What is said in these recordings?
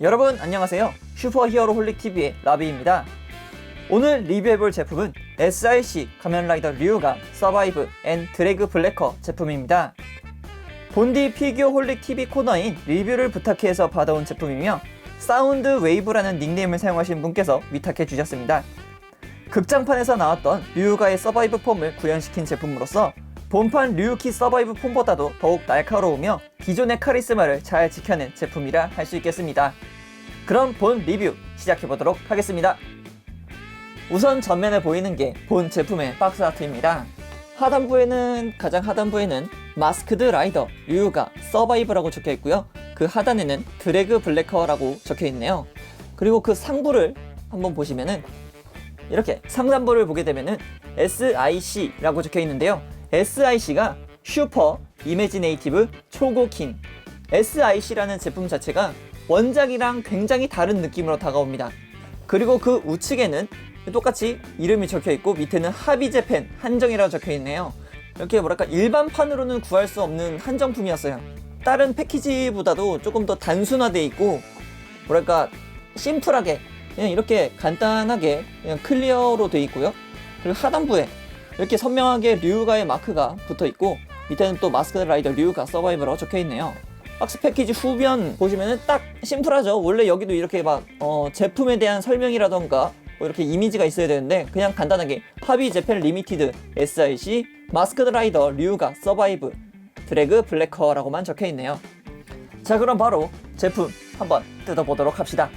여러분 안녕하세요. 슈퍼히어로 홀릭TV의 라비입니다. 오늘 리뷰해볼 제품은 SIC 가면라이더 류가 서바이브 앤 드래그 블래커 제품입니다. 본디 피규어 홀릭TV 코너인 리뷰를 부탁해서 받아온 제품이며 사운드 웨이브라는 닉네임을 사용하신 분께서 위탁해 주셨습니다. 극장판에서 나왔던 류가의 서바이브 폼을 구현시킨 제품으로서 본판 류키 서바이브 폼보다도 더욱 날카로우며 기존의 카리스마를 잘 지켜낸 제품이라 할 수 있겠습니다. 그럼 본 리뷰 시작해보도록 하겠습니다. 우선 전면에 보이는 게 본 제품의 박스 아트입니다. 가장 하단부에는 마스크드 라이더 류가 서바이브라고 적혀있고요. 그 하단에는 드래그 블래커라고 적혀있네요. 그리고 그 상부를 한번 보시면은 이렇게 상단부를 보게 되면은 SIC라고 적혀있는데요. SIC가 슈퍼 이매지네이티브 초고킹. SIC라는 제품 자체가 원작이랑 굉장히 다른 느낌으로 다가옵니다. 그리고 그 우측에는 똑같이 이름이 적혀있고 밑에는 하비제펜 한정이라고 적혀있네요. 이렇게 뭐랄까 일반판으로는 구할 수 없는 한정품이었어요. 다른 패키지보다도 조금 더 단순화되어 있고 뭐랄까 심플하게 그냥 이렇게 간단하게 그냥 클리어로 되어 있고요. 그리고 하단부에 이렇게 선명하게 류가의 마크가 붙어있고 밑에는 또 마스크드 라이더 류가 서바이브라고 적혀있네요. 박스 패키지 후면 보시면은 딱 심플하죠. 원래 여기도 이렇게 막 제품에 대한 설명이라던가 뭐 이렇게 이미지가 있어야 되는데 그냥 간단하게 하비 제펜 리미티드 SIC 마스크드 라이더 류가 서바이브 드래그 블래커라고만 적혀있네요. 자, 그럼 바로 제품 한번 뜯어보도록 합시다.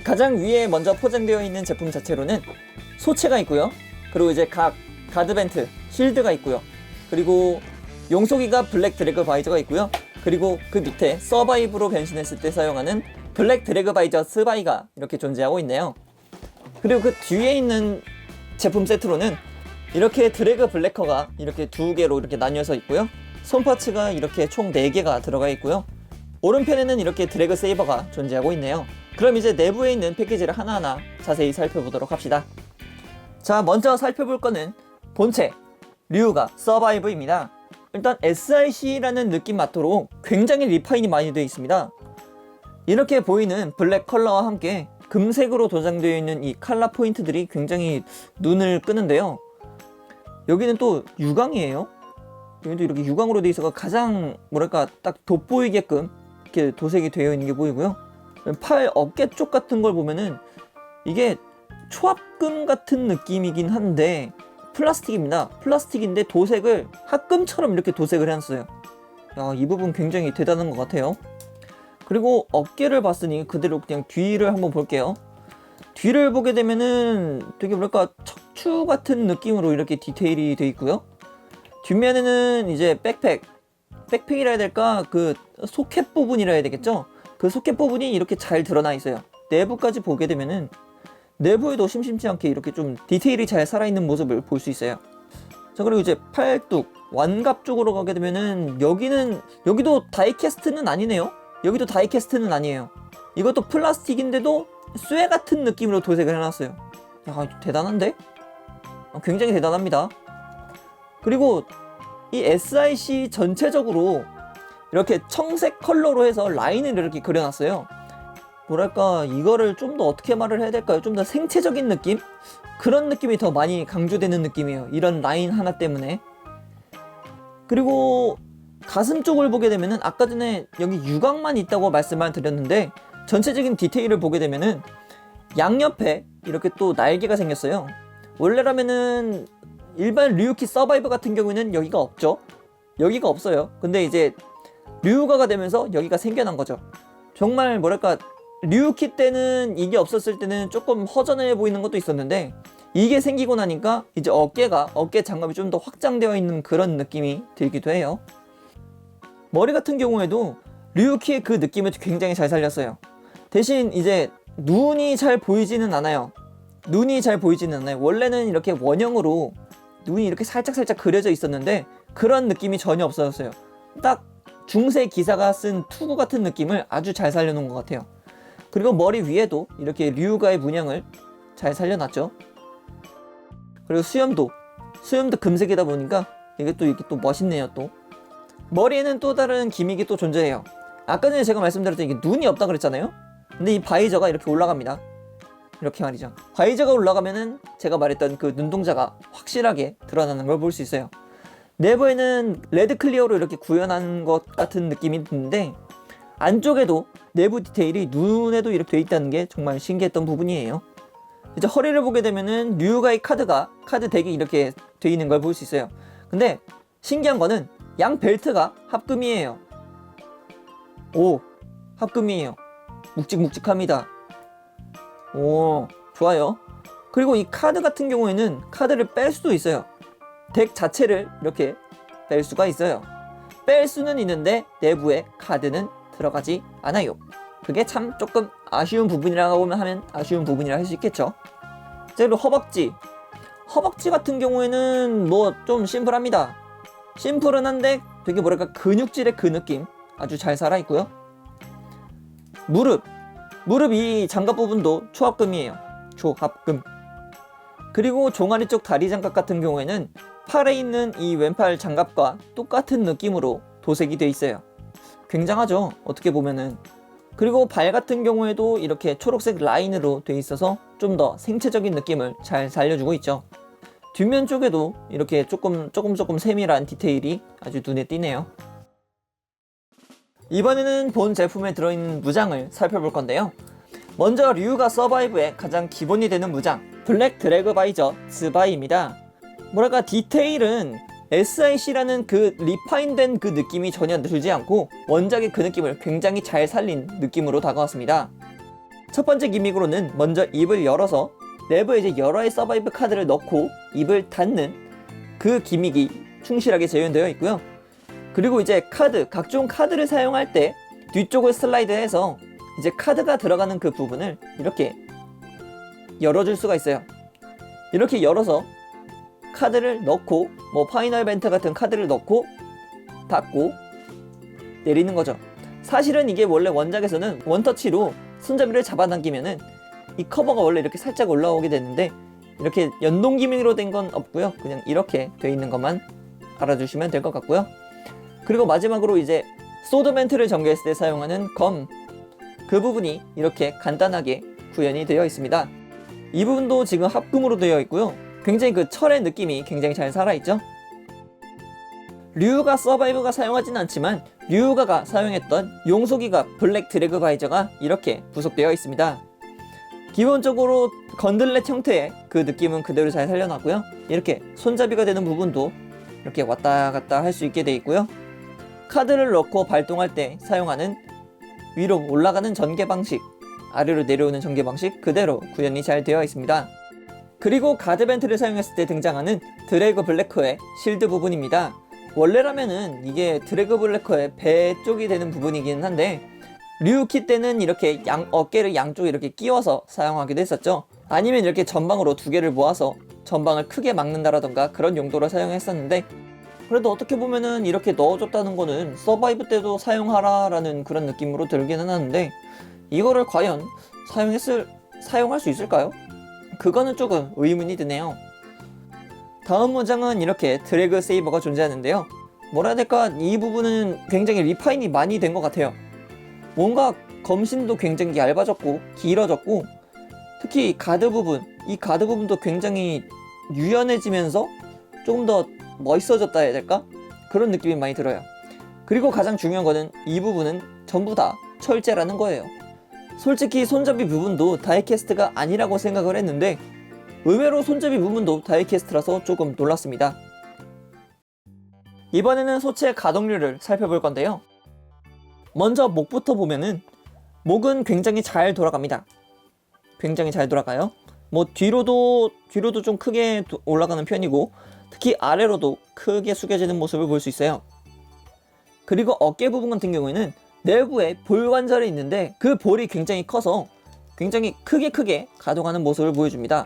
가장 위에 먼저 포장되어 있는 제품 자체로는 소체가 있고요. 그리고 이제 각 가드벤트, 실드가 있고요. 그리고 용속이가 블랙 드래그 바이저가 있고요. 그리고 그 밑에 서바이브로 변신했을 때 사용하는 블랙 드래그 바이저 스바이가 이렇게 존재하고 있네요. 그리고 그 뒤에 있는 제품 세트로는 이렇게 드래그 블래커가 이렇게 두 개로 이렇게 나뉘어서 있고요. 손파츠가 이렇게 총 4개가 들어가 있고요. 오른편에는 이렇게 드래그 세이버가 존재하고 있네요. 그럼 이제 내부에 있는 패키지를 하나하나 자세히 살펴보도록 합시다. 자, 먼저 살펴볼 거는 본체 류가 서바이브입니다. 일단 SIC라는 느낌 맞도록 굉장히 리파인이 많이 되어 있습니다. 이렇게 보이는 블랙 컬러와 함께 금색으로 도장되어 있는 이 칼라 포인트들이 굉장히 눈을 끄는데요. 여기는 또 유광이에요. 여기도 이렇게 유광으로 되어 있어서 가장 뭐랄까 딱 돋보이게끔 이렇게 도색이 되어 있는 게 보이고요. 팔 어깨 쪽 같은 걸 보면은 이게 초합금 같은 느낌이긴 한데 플라스틱입니다. 플라스틱인데 도색을 합금처럼 이렇게 도색을 해놨어요. 야, 이 부분 굉장히 대단한 것 같아요. 그리고 어깨를 봤으니 그대로 그냥 뒤를 한번 볼게요. 뒤를 보게 되면은 되게 뭐랄까 척추 같은 느낌으로 이렇게 디테일이 되어 있고요. 뒷면에는 이제 백팩이라 해야 될까, 그 소켓 부분이라 해야 되겠죠. 그 소켓 부분이 이렇게 잘 드러나 있어요. 내부까지 보게 되면은 내부에도 심심치 않게 이렇게 좀 디테일이 잘 살아있는 모습을 볼 수 있어요. 자, 그리고 이제 팔뚝 완갑 쪽으로 가게 되면은 여기도 다이캐스트는 아니네요. 여기도 다이캐스트는 아니에요. 이것도 플라스틱인데도 쇠 같은 느낌으로 도색을 해놨어요. 야, 대단한데? 굉장히 대단합니다. 그리고 이 SIC 전체적으로 이렇게 청색 컬러로 해서 라인을 이렇게 그려놨어요. 뭐랄까 이거를 좀 더 어떻게 말을 해야 될까요? 좀 더 생체적인 느낌? 그런 느낌이 더 많이 강조되는 느낌이에요. 이런 라인 하나 때문에. 그리고 가슴 쪽을 보게 되면은 아까 전에 여기 유광만 있다고 말씀을 드렸는데 전체적인 디테일을 보게 되면은 양옆에 이렇게 또 날개가 생겼어요. 원래라면은 일반 류키 서바이브 같은 경우에는 여기가 없죠. 여기가 없어요. 근데 이제 류가가 되면서 여기가 생겨난 거죠. 정말 뭐랄까 류키 때는 이게 없었을 때는 조금 허전해 보이는 것도 있었는데 이게 생기고 나니까 이제 어깨 장갑이 좀 더 확장되어 있는 그런 느낌이 들기도 해요. 머리 같은 경우에도 류키의 그 느낌을 굉장히 잘 살렸어요. 대신 이제 눈이 잘 보이지는 않아요. 원래는 이렇게 원형으로 눈이 이렇게 살짝 그려져 있었는데 그런 느낌이 전혀 없어졌어요. 딱 중세 기사가 쓴 투구 같은 느낌을 아주 잘 살려놓은 것 같아요. 그리고 머리 위에도 이렇게 류가의 문양을 잘 살려놨죠. 그리고 수염도 금색이다 보니까 이게 또 멋있네요. 또 머리에는 또 다른 기믹이 또 존재해요. 아까 전에 제가 말씀드렸던 이게 눈이 없다 그랬잖아요. 근데 이 바이저가 이렇게 올라갑니다. 이렇게 말이죠. 바이저가 올라가면은 제가 말했던 그 눈동자가 확실하게 드러나는 걸 볼 수 있어요. 내부에는 레드 클리어로 이렇게 구현한 것 같은 느낌이 드는데 안쪽에도 내부 디테일이 눈에도 이렇게 돼 있다는 게 정말 신기했던 부분이에요. 이제 허리를 보게 되면은 류가의 카드 덱이 이렇게 돼 있는 걸 볼 수 있어요. 근데 신기한 거는 양 벨트가 합금이에요. 오, 합금이에요. 묵직묵직합니다. 오, 좋아요. 그리고 이 카드 같은 경우에는 카드를 뺄 수도 있어요. 덱 자체를 이렇게 뺄 수가 있어요. 뺄 수는 있는데 내부에 카드는 들어가지 않아요. 그게 참 조금 아쉬운 부분이라고 하면 아쉬운 부분이라 할 수 있겠죠. 그리고 허벅지 같은 경우에는 뭐 좀 심플합니다. 심플은 한데 되게 뭐랄까 근육질의 그 느낌 아주 잘 살아있고요. 무릎 이 장갑 부분도 초합금이에요. 초합금. 그리고 종아리 쪽 다리 장갑 같은 경우에는 팔에 있는 이 왼팔 장갑과 똑같은 느낌으로 도색이 돼 있어요. 굉장하죠, 어떻게 보면은. 그리고 발 같은 경우에도 이렇게 초록색 라인으로 돼 있어서 좀 더 생체적인 느낌을 잘 살려주고 있죠. 뒷면 쪽에도 이렇게 조금 세밀한 디테일이 아주 눈에 띄네요. 이번에는 본 제품에 들어있는 무장을 살펴볼 건데요. 먼저 류가 서바이브의 가장 기본이 되는 무장, 블랙 드래그 바이저 스바이입니다. 뭐랄까 디테일은 SIC라는 그 리파인된 그 느낌이 전혀 들지 않고 원작의 그 느낌을 굉장히 잘 살린 느낌으로 다가왔습니다. 첫 번째 기믹으로는 먼저 입을 열어서 내부에 이제 여러의 서바이브 카드를 넣고 입을 닫는 그 기믹이 충실하게 재현되어 있고요. 그리고 이제 각종 카드를 사용할 때 뒤쪽을 슬라이드해서 이제 카드가 들어가는 그 부분을 이렇게 열어줄 수가 있어요. 이렇게 열어서 카드를 넣고 뭐 파이널 벤트 같은 카드를 넣고 닫고 내리는 거죠. 사실은 이게 원래 원작에서는 원터치로 손잡이를 잡아당기면은 이 커버가 원래 이렇게 살짝 올라오게 되는데 이렇게 연동 기믹으로 된 건 없고요. 그냥 이렇게 돼 있는 것만 알아주시면 될 것 같고요. 그리고 마지막으로 이제 소드멘트를 전개했을 때 사용하는 검, 그 부분이 이렇게 간단하게 구현이 되어 있습니다. 이 부분도 지금 합금으로 되어 있고요. 굉장히 그 철의 느낌이 굉장히 잘 살아있죠. 류가 서바이브가 사용하진 않지만 류가가 사용했던 용소기가 블랙 드래그 바이저가 이렇게 부속되어 있습니다. 기본적으로 건들렛 형태의 그 느낌은 그대로 잘 살려놨고요. 이렇게 손잡이가 되는 부분도 이렇게 왔다 갔다 할 수 있게 되어 있고요. 카드를 넣고 발동할 때 사용하는 위로 올라가는 전개 방식, 아래로 내려오는 전개 방식 그대로 구현이 잘 되어 있습니다. 그리고 가드벤트를 사용했을 때 등장하는 드래그 블래커의 실드 부분입니다. 원래라면은 이게 드래그 블래커의 배 쪽이 되는 부분이긴 한데 류키 때는 이렇게 어깨를 양쪽에 이렇게 끼워서 사용하기도 했었죠. 아니면 이렇게 전방으로 두 개를 모아서 전방을 크게 막는다라던가 그런 용도로 사용했었는데 그래도 어떻게 보면은 이렇게 넣어줬다는 거는 서바이브 때도 사용하라 라는 그런 느낌으로 들기는 하는데 이거를 과연 사용할 수 있을까요? 그거는 조금 의문이 드네요. 다음 문장은 이렇게 드래그 세이버가 존재하는데요. 뭐라 해야 될까, 이 부분은 굉장히 리파인이 많이 된 것 같아요. 뭔가 검신도 굉장히 얇아졌고 길어졌고 특히 이 가드 부분도 굉장히 유연해지면서 조금 더 멋있어졌다 해야 될까? 그런 느낌이 많이 들어요. 그리고 가장 중요한 거는 이 부분은 전부 다 철제라는 거예요. 솔직히 손잡이 부분도 다이캐스트가 아니라고 생각을 했는데 의외로 손잡이 부분도 다이캐스트라서 조금 놀랐습니다. 이번에는 소체 가동률을 살펴볼 건데요. 먼저 목부터 보면은 목은 굉장히 잘 돌아갑니다. 굉장히 잘 돌아가요. 뭐 뒤로도 좀 크게 올라가는 편이고 특히 아래로도 크게 숙여지는 모습을 볼 수 있어요. 그리고 어깨 부분 같은 경우에는 내부에 볼 관절이 있는데 그 볼이 굉장히 커서 굉장히 크게 가동하는 모습을 보여줍니다.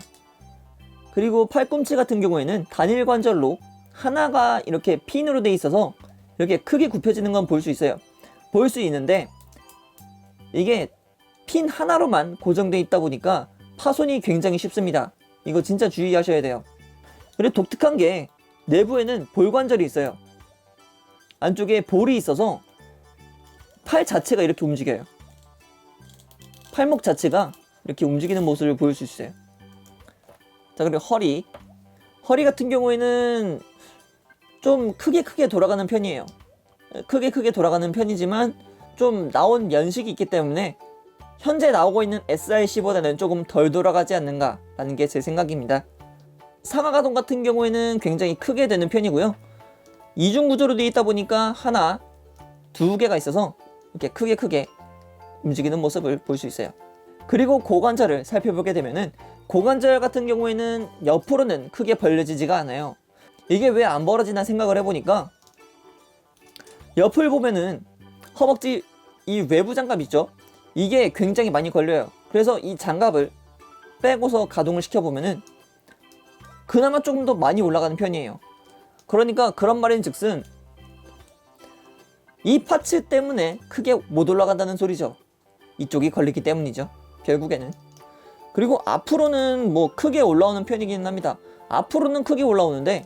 그리고 팔꿈치 같은 경우에는 단일 관절로 하나가 이렇게 핀으로 돼 있어서 이렇게 크게 굽혀지는 건 볼 수 있어요. 볼 수 있는데 이게 핀 하나로만 고정돼 있다 보니까 파손이 굉장히 쉽습니다. 이거 진짜 주의하셔야 돼요. 그리고 독특한 게 내부에는 볼 관절이 있어요. 안쪽에 볼이 있어서 팔 자체가 이렇게 움직여요. 팔목 자체가 이렇게 움직이는 모습을 보일 수 있어요. 자, 그리고 허리 같은 경우에는 좀 크게 돌아가는 편이에요. 크게 돌아가는 편이지만 좀 나온 연식이 있기 때문에 현재 나오고 있는 SRC보다는 조금 덜 돌아가지 않는가 라는 게 제 생각입니다. 상하가동 같은 경우에는 굉장히 크게 되는 편이고요. 이중 구조로 되어 있다 보니까 하나, 두 개가 있어서 이렇게 크게 움직이는 모습을 볼 수 있어요. 그리고 고관절을 살펴보게 되면은 고관절 같은 경우에는 옆으로는 크게 벌려지지가 않아요. 이게 왜 안 벌어지나 생각을 해보니까 옆을 보면은 허벅지 이 외부 장갑 있죠? 이게 굉장히 많이 걸려요. 그래서 이 장갑을 빼고서 가동을 시켜보면은 그나마 조금 더 많이 올라가는 편이에요. 그러니까 그런 말인즉슨 이 파츠 때문에 크게 못 올라간다는 소리죠. 이쪽이 걸리기 때문이죠. 결국에는. 그리고 앞으로는 뭐 크게 올라오는 편이긴 합니다. 앞으로는 크게 올라오는데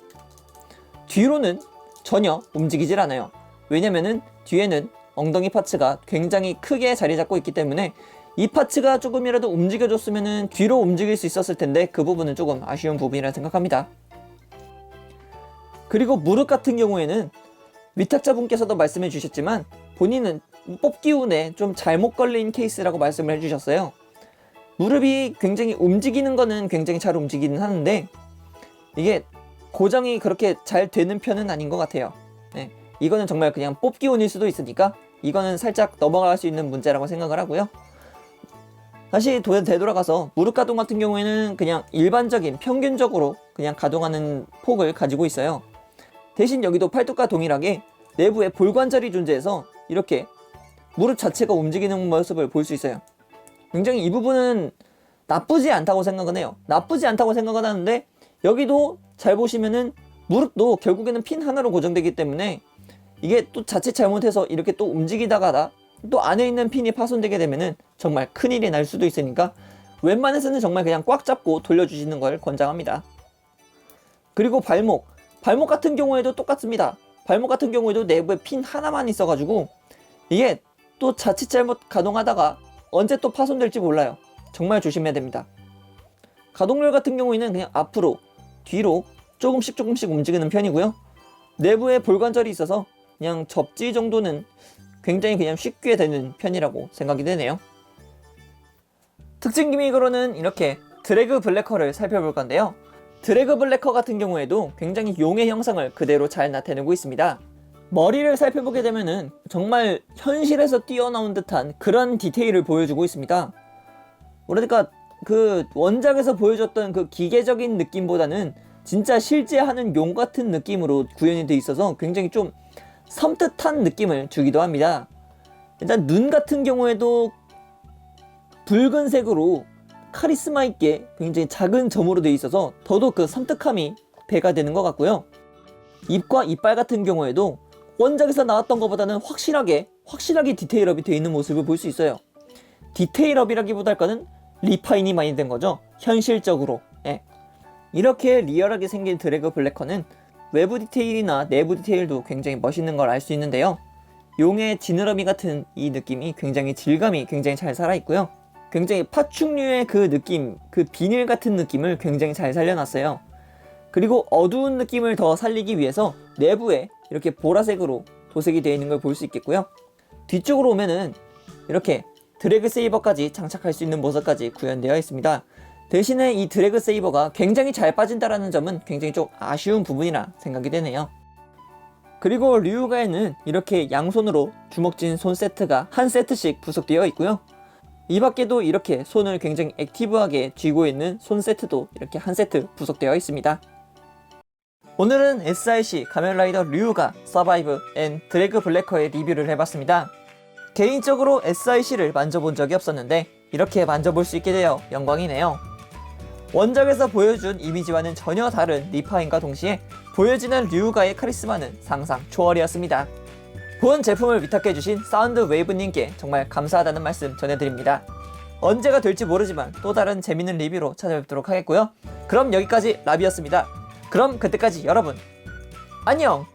뒤로는 전혀 움직이질 않아요. 왜냐면은 뒤에는 엉덩이 파츠가 굉장히 크게 자리 잡고 있기 때문에 이 파츠가 조금이라도 움직여줬으면은 뒤로 움직일 수 있었을 텐데 그 부분은 조금 아쉬운 부분이라 생각합니다. 그리고 무릎 같은 경우에는 위탁자분께서도 말씀해 주셨지만 본인은 뽑기 운에 좀 잘못 걸린 케이스라고 말씀을 해주셨어요. 무릎이 굉장히 움직이는 거는 굉장히 잘 움직이긴 하는데 이게 고정이 그렇게 잘 되는 편은 아닌 것 같아요. 네, 이거는 정말 그냥 뽑기 운일 수도 있으니까 이거는 살짝 넘어갈 수 있는 문제라고 생각을 하고요. 다시 되돌아가서 무릎 가동 같은 경우에는 그냥 일반적인 평균적으로 그냥 가동하는 폭을 가지고 있어요. 대신 여기도 팔뚝과 동일하게 내부에 볼관절이 존재해서 이렇게 무릎 자체가 움직이는 모습을 볼 수 있어요. 굉장히 이 부분은 나쁘지 않다고 생각은 해요. 나쁘지 않다고 생각은 하는데 여기도 잘 보시면은 무릎도 결국에는 핀 하나로 고정되기 때문에 이게 또 자칫 잘못해서 이렇게 또 움직이다가 또 안에 있는 핀이 파손되게 되면은 정말 큰일이 날 수도 있으니까 웬만해서는 정말 그냥 꽉 잡고 돌려주시는 걸 권장합니다. 그리고 발목 같은 경우에도 똑같습니다. 발목 같은 경우에도 내부에 핀 하나만 있어가지고 이게 또 자칫 잘못 가동하다가 언제 또 파손될지 몰라요. 정말 조심해야 됩니다. 가동률 같은 경우에는 그냥 앞으로 뒤로 조금씩 움직이는 편이고요. 내부에 볼관절이 있어서 그냥 접지 정도는 굉장히 그냥 쉽게 되는 편이라고 생각이 되네요. 특징 기믹으로는 이렇게 드래그 블래커를 살펴볼 건데요. 드래그 블래커 같은 경우에도 굉장히 용의 형상을 그대로 잘 나타내고 있습니다. 머리를 살펴보게 되면은 정말 현실에서 뛰어나온 듯한 그런 디테일을 보여주고 있습니다. 그러니까 그 원작에서 보여줬던 그 기계적인 느낌보다는 진짜 실제 하는 용 같은 느낌으로 구현이 돼 있어서 굉장히 좀 섬뜩한 느낌을 주기도 합니다. 일단 눈 같은 경우에도 붉은색으로 카리스마 있게 굉장히 작은 점으로 되어 있어서 더더욱 그 섬뜩함이 배가 되는 것 같고요. 입과 이빨 같은 경우에도 원작에서 나왔던 것보다는 확실하게 디테일업이 되어 있는 모습을 볼 수 있어요. 디테일업이라기보다는 리파인이 많이 된 거죠. 현실적으로. 예. 이렇게 리얼하게 생긴 드래그 블래커는 외부 디테일이나 내부 디테일도 굉장히 멋있는 걸 알 수 있는데요. 용의 지느러미 같은 이 느낌이 굉장히 질감이 굉장히 잘 살아있고요. 굉장히 파충류의 그 느낌, 그 비닐 같은 느낌을 굉장히 잘 살려놨어요. 그리고 어두운 느낌을 더 살리기 위해서 내부에 이렇게 보라색으로 도색이 되어 있는 걸 볼 수 있겠고요. 뒤쪽으로 오면은 이렇게 드래그 세이버까지 장착할 수 있는 모습까지 구현되어 있습니다. 대신에 이 드래그 세이버가 굉장히 잘 빠진다라는 점은 굉장히 좀 아쉬운 부분이라 생각이 되네요. 그리고 류가에는 이렇게 양손으로 주먹진 손 세트가 한 세트씩 부속되어 있고요. 이 밖에도 이렇게 손을 굉장히 액티브하게 쥐고 있는 손 세트도 이렇게 한 세트 부속되어 있습니다. 오늘은 SRC 가면라이더 류가 서바이브 앤 드래그 블래커의 리뷰를 해봤습니다. 개인적으로 SRC를 만져본 적이 없었는데 이렇게 만져볼 수 있게 되어 영광이네요. 원작에서 보여준 이미지와는 전혀 다른 리파인과 동시에 보여지는 류가의 카리스마는 상상 초월이었습니다. 본 제품을 위탁해주신 사운드 웨이브님께 정말 감사하다는 말씀 전해드립니다. 언제가 될지 모르지만 또 다른 재밌는 리뷰로 찾아뵙도록 하겠고요. 그럼 여기까지 라비였습니다. 그럼 그때까지 여러분 안녕.